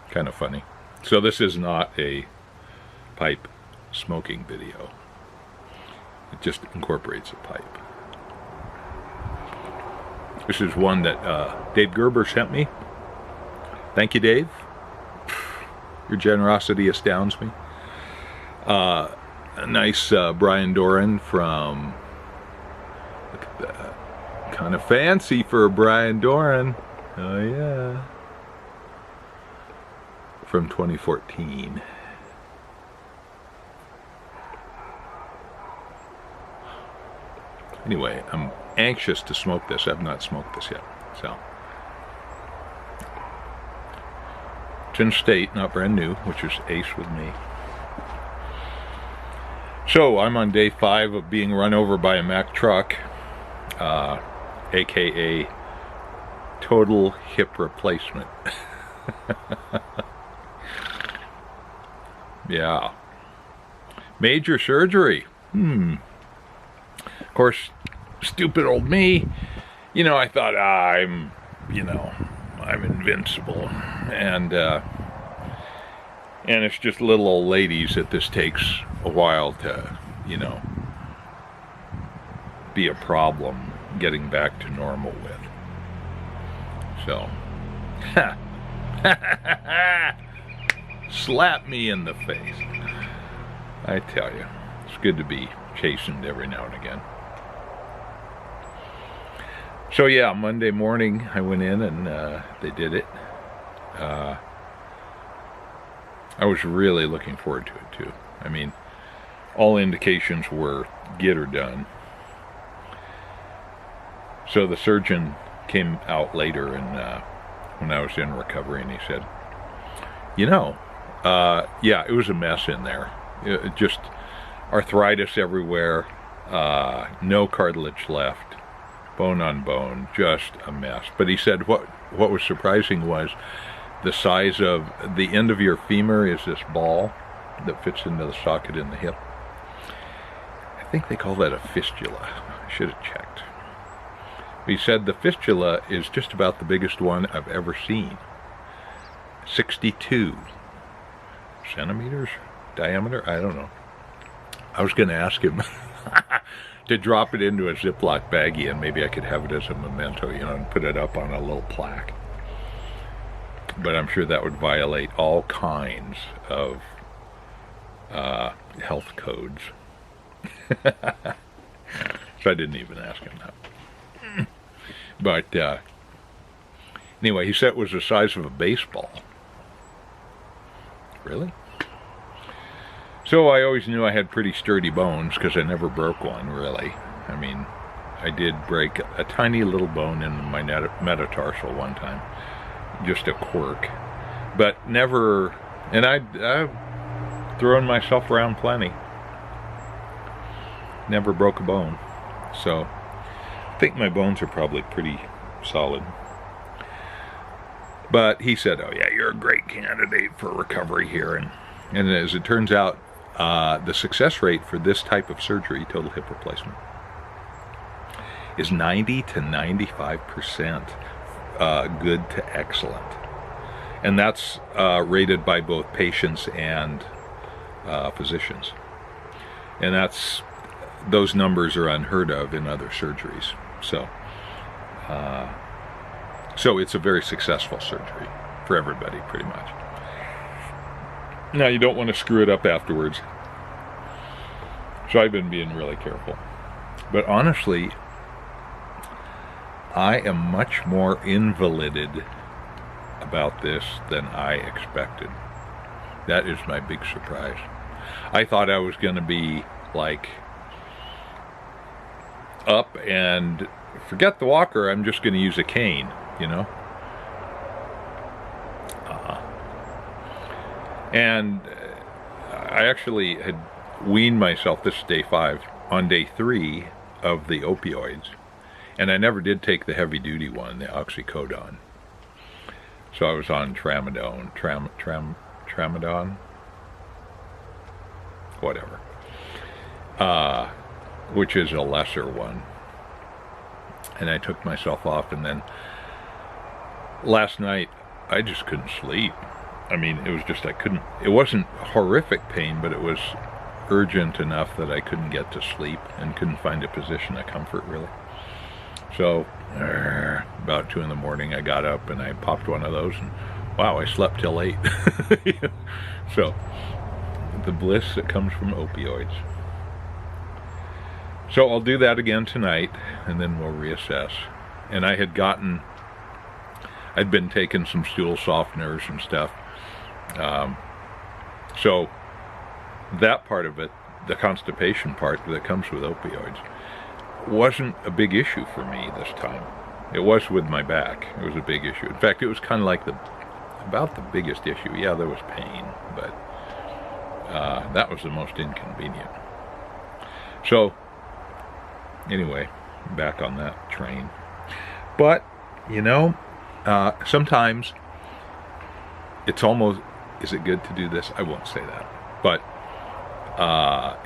Kind of funny. So this is not a pipe smoking video. It just incorporates a pipe. This is one that Dave Gerber sent me. Thank you, Dave. Your generosity astounds me. A nice Brian Doran from... Look at that. Kind of fancy for a Brian Doran. Oh yeah. From 2014. Anyway, I'm anxious to smoke this. I've not smoked this yet. So it's in state, not brand new, which is ace with me. So I'm on day 5 of being run over by a Mack truck, aka total hip replacement. Yeah. Major surgery. Of course, stupid old me, you know, I thought, I'm invincible. And it's just little old ladies that this takes a while to, be a problem getting back to normal with. So, slap me in the face. I tell you, it's good to be chastened every now and again. So yeah, Monday morning I went in and they did it. I was really looking forward to it too. I mean, all indications were get her done. So the surgeon came out later and when I was in recovery, and he said, yeah, it was a mess in there. Just arthritis everywhere, no cartilage left, bone on bone, just a mess. But he said what was surprising was the size of the end of your femur is this ball that fits into the socket in the hip. I think they call that a fistula. I should have checked. He said the fistula is just about the biggest one I've ever seen. 62 centimeters diameter? I don't know. I was going to ask him to drop it into a Ziploc baggie and maybe I could have it as a memento, and put it up on a little plaque. But I'm sure that would violate all kinds of health codes. So I didn't even ask him that. But anyway, he said it was the size of a baseball. Really? So I always knew I had pretty sturdy bones because I never broke one, really. I mean, I did break a tiny little bone in my metatarsal one time. Just a quirk. But never... And I've thrown myself around plenty. Never broke a bone. So I think my bones are probably pretty solid. But he said, oh yeah, you're a great candidate for recovery here. And as it turns out, the success rate for this type of surgery, total hip replacement, is 90 to 95% good to excellent. And that's rated by both patients and physicians. And those numbers are unheard of in other surgeries. So it's a very successful surgery for everybody, pretty much. Now, you don't want to screw it up afterwards. So I've been being really careful. But honestly, I am much more invalided about this than I expected. That is my big surprise. I thought I was going to be like up and forget the walker, I'm just going to use a cane, And I actually had weaned myself, this is day 5, on day 3 of the opioids. And I never did take the heavy duty one, the oxycodone. So I was on tramadol, whatever, which is a lesser one. And I took myself off, and then last night I just couldn't sleep. I mean, it was just, it wasn't horrific pain, but it was urgent enough that I couldn't get to sleep and couldn't find a position of comfort, really. So, about 2 in the morning, I got up and I popped one of those, and wow, I slept till 8. So, the bliss that comes from opioids. So I'll do that again tonight, and then we'll reassess. And I'd been taking some stool softeners and stuff. So that part of it, the constipation part that comes with opioids, wasn't a big issue for me this time. It was with my back. It was a big issue. In fact, it was kind of like about the biggest issue. Yeah, there was pain, but that was the most inconvenient. So anyway, back on that train. But, you know, sometimes it's almost, is it good to do this? I won't say that. But,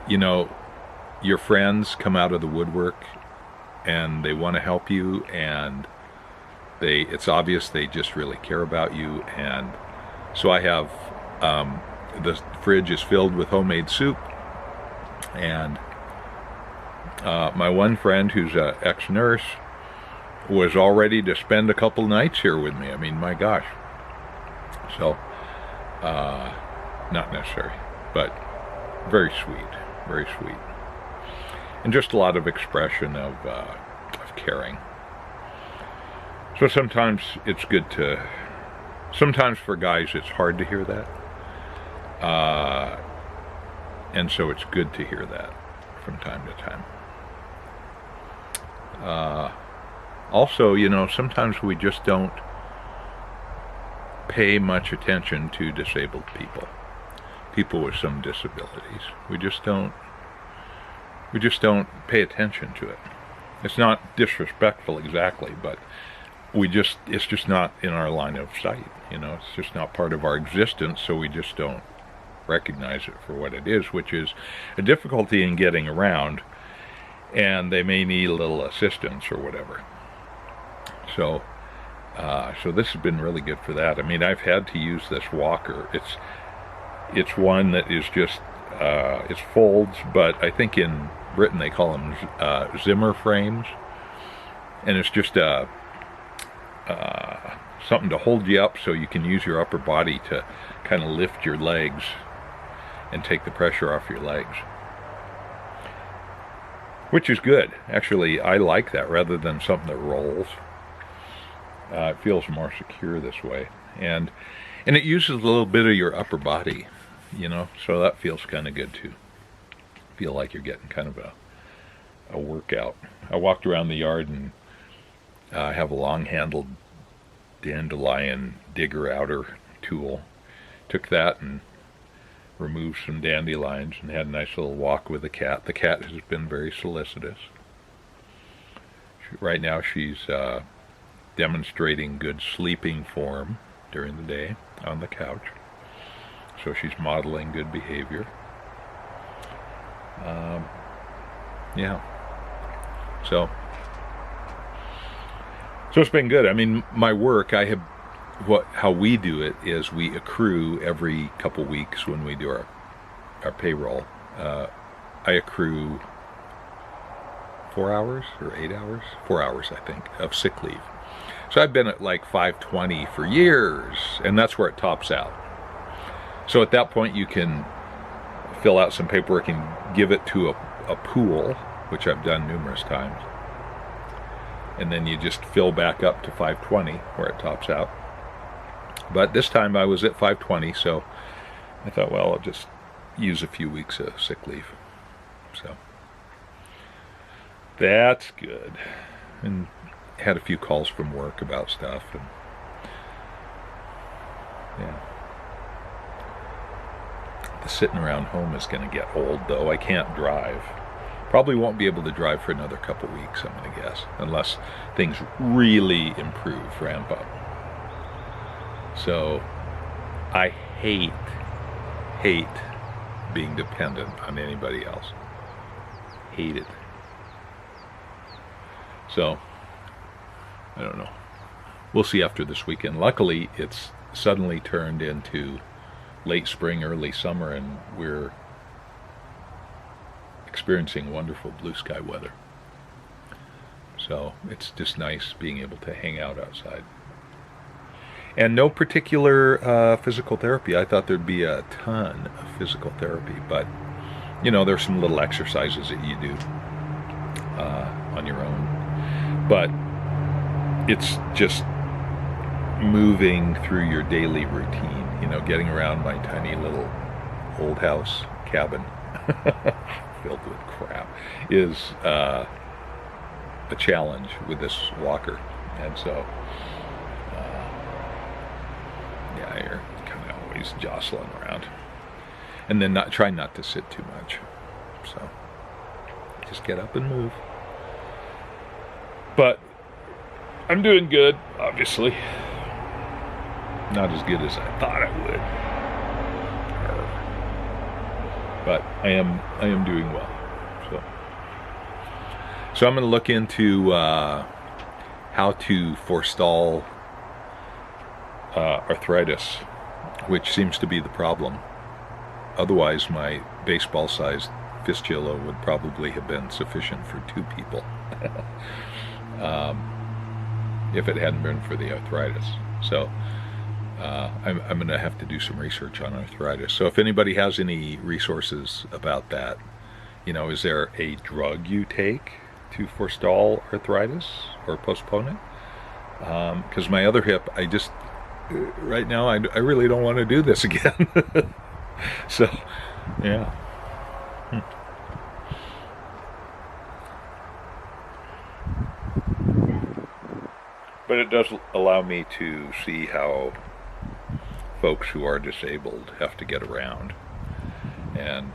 you know, your friends come out of the woodwork and they want to help you, and it's obvious they just really care about you. And so I have, the fridge is filled with homemade soup, and my one friend who's an ex-nurse was all ready to spend a couple nights here with me. I mean, my gosh. So, not necessary, but very sweet, very sweet. And just a lot of expression of caring. So sometimes it's good to, sometimes for guys it's hard to hear that. And so it's good to hear that from time to time. Also, you know, sometimes we just don't pay much attention to disabled people with some disabilities. We just don't pay attention to it. It's not disrespectful exactly, but it's just not in our line of sight, you know. It's just not part of our existence, so we just don't recognize it for what it is, which is a difficulty in getting around, and they may need a little assistance or whatever. So so this has been really good for that. I mean, I've had to use this walker. It's one that is just it's folds, but I think in Britain they call them Zimmer frames, and it's just something to hold you up so you can use your upper body to kind of lift your legs and take the pressure off your legs, which is good. Actually, I like that rather than something that rolls. It feels more secure this way, and it uses a little bit of your upper body, you know, so that feels kind of good too. Feel like you're getting kind of a workout. I walked around the yard and I have a long-handled dandelion digger outer tool. Took that and removed some dandelions and had a nice little walk with the cat. The cat has been very solicitous. Right now she's demonstrating good sleeping form during the day on the couch. So she's modeling good behavior. Yeah. So it's been good. I mean, my work, how we do it is we accrue every couple weeks when we do our payroll. I accrue 4 hours or 8 hours? 4 hours, I think, of sick leave. So I've been at like 520 for years, and that's where it tops out. So at that point you can fill out some paperwork and give it to a pool, which I've done numerous times. And then you just fill back up to 520 where it tops out. But this time I was at 520, so I thought, well, I'll just use a few weeks of sick leave. So that's good. And had a few calls from work about stuff, and yeah. The sitting around home is going to get old, though. I can't drive. Probably won't be able to drive for another couple weeks, I'm going to guess, unless things really improve, ramp up. So I hate being dependent on anybody else. Hate it. So I don't know. we'll see after this weekend. Luckily, it's suddenly turned into late spring, early summer, and we're experiencing wonderful blue sky weather. So it's just nice being able to hang out outside. And no particular physical therapy. I thought there'd be a ton of physical therapy, but you know, there's some little exercises that you do on your own. But it's just moving through your daily routine, you know, getting around my tiny little old house cabin filled with crap is a challenge with this walker. And so yeah, you're kind of always jostling around, and then try not to sit too much. So just get up and move. But I'm doing good, obviously. Not as good as I thought I would, but I am doing well. So I'm going to look into how to forestall arthritis, which seems to be the problem. Otherwise, my baseball-sized fistula would probably have been sufficient for 2 people if it hadn't been for the arthritis. So I'm going to have to do some research on arthritis. So if anybody has any resources about that, you know, is there a drug you take to forestall arthritis or postpone it? Because my other hip, right now, I really don't want to do this again. So, yeah. But it does allow me to see how folks who are disabled have to get around. And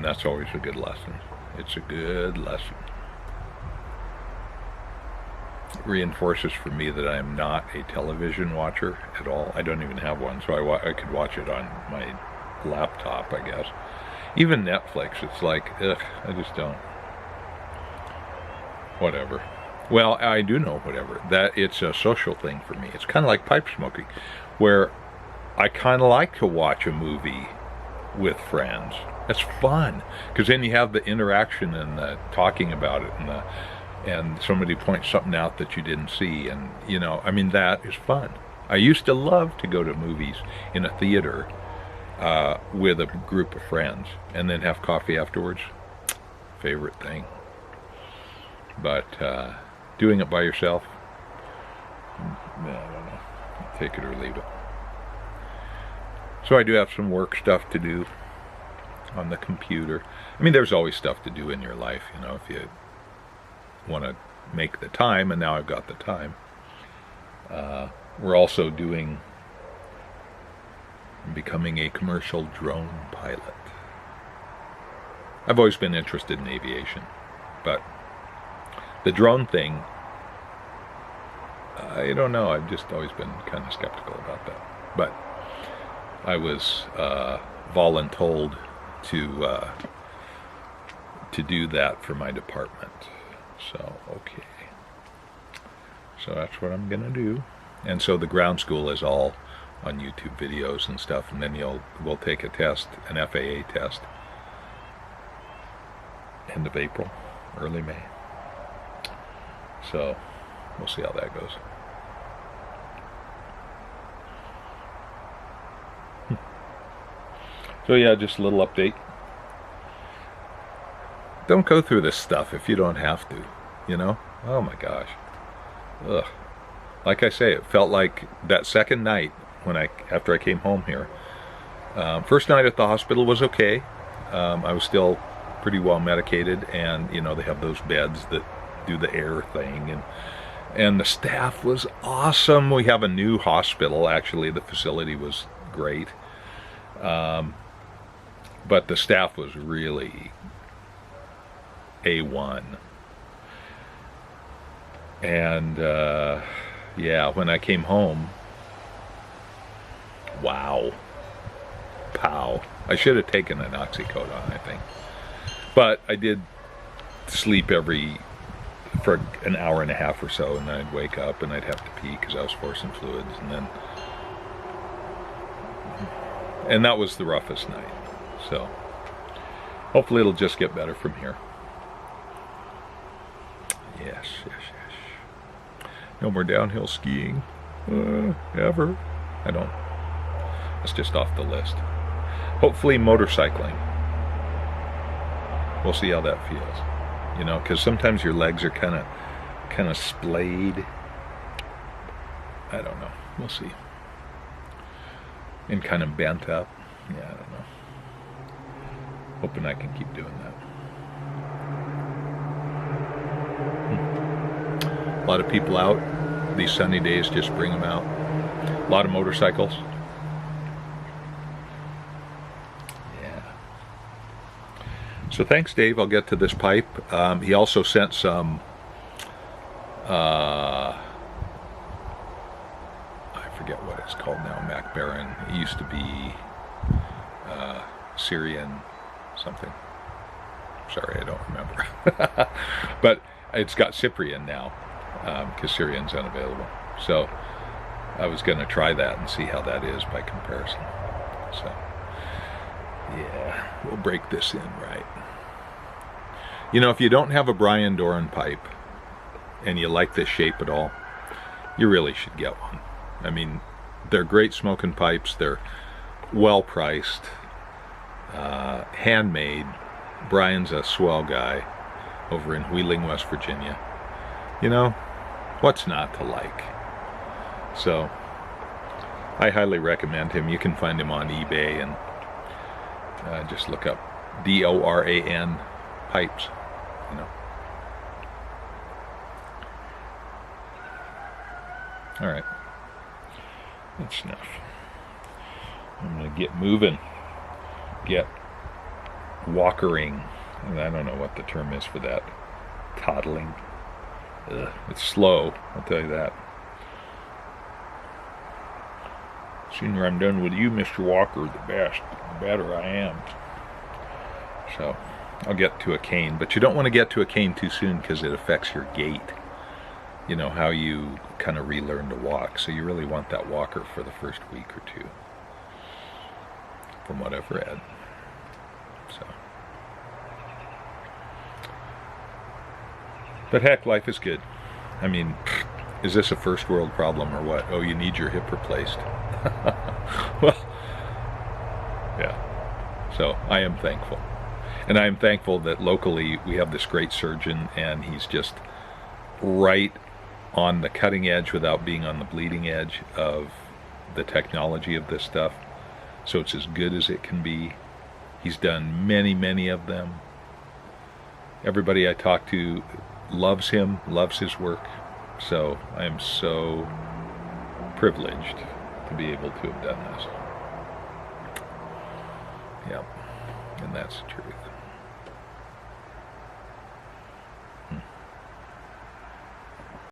that's always a good lesson. It's a good lesson. Reinforces for me that I am not a television watcher at all. I don't even have one, so I could watch it on my laptop, I guess. Even Netflix, it's like, ugh, I just don't. Whatever. Well, I do know whatever. That it's a social thing for me. It's kind of like pipe smoking, where I kind of like to watch a movie with friends. It's fun, because then you have the interaction and the talking about it, and somebody points something out that you didn't see, and you know, I mean, that is fun. I used to love to go to movies in a theater with a group of friends and then have coffee afterwards. Favorite thing. But doing it by yourself, I don't know, take it or leave it. So I do have some work stuff to do on the computer. I mean, there's always stuff to do in your life, you know, if you want to make the time, and now I've got the time. We're also becoming a commercial drone pilot. I've always been interested in aviation, but the drone thing, I don't know, I've just always been kind of skeptical about that. But I was voluntold to do that for my department. So, okay. So that's what I'm gonna do. And so the ground school is all on YouTube videos and stuff, and then we'll take a test, an FAA test, end of April, early May. So we'll see how that goes. So yeah, just a little update. Don't go through this stuff if you don't have to, you know? Oh my gosh. Ugh. Like I say, it felt like that second night after I came home here. First night at the hospital was okay. I was still pretty well medicated, and you know, they have those beds that do the air thing, and the staff was awesome. We have a new hospital, actually. The facility was great. But the staff was really A1. And yeah, when I came home, wow, pow. I should have taken an oxycodone, I think. But I did sleep every for an hour and a half or so, and then I'd wake up and I'd have to pee because I was forcing fluids, and that was the roughest night. So hopefully it'll just get better from here. Yes. No more downhill skiing ever. I don't. That's just off the list. Hopefully motorcycling. We'll see how that feels. You know, because sometimes your legs are kind of splayed. I don't know. We'll see. And kind of bent up. Yeah, I don't know. Hoping I can keep doing that. A lot of people out. These sunny days just bring them out. A lot of motorcycles. Yeah. So thanks, Dave. I'll get to this pipe. He also sent some I forget what it's called now, Mack Baron. It used to be Syrian something. Sorry, I don't remember. But it's got Cyprian now, because Syrian's unavailable. So I was going to try that and see how that is by comparison. So yeah, we'll break this in right. You know, if you don't have a Brian Doran pipe and you like this shape at all, you really should get one. I mean, they're great smoking pipes. They're well priced, handmade. Brian's a swell guy over in Wheeling, West Virginia. You know, what's not to like? So I highly recommend him. You can find him on eBay and just look up DORAN pipes, you know. All right, that's enough. I'm gonna get moving, get walkering. I don't know what the term is for that. Toddling. Ugh, it's slow, I'll tell you that. Sooner I'm done with you, Mr. Walker, the better I am. So I'll get to a cane, but you don't want to get to a cane too soon because it affects your gait. You know, how you kind of relearn to walk. So you really want that walker for the first week or two, from what I've read. So, but heck, life is good. I mean, is this a first world problem or what? Oh, you need your hip replaced. Well, yeah. So I am thankful. And I am thankful that locally we have this great surgeon, and he's just right on the cutting edge without being on the bleeding edge of the technology of this stuff. So it's as good as it can be. He's done many of them. Everybody I talk to loves him, loves his work. So I am so privileged to be able to have done this. Yep, and that's the truth.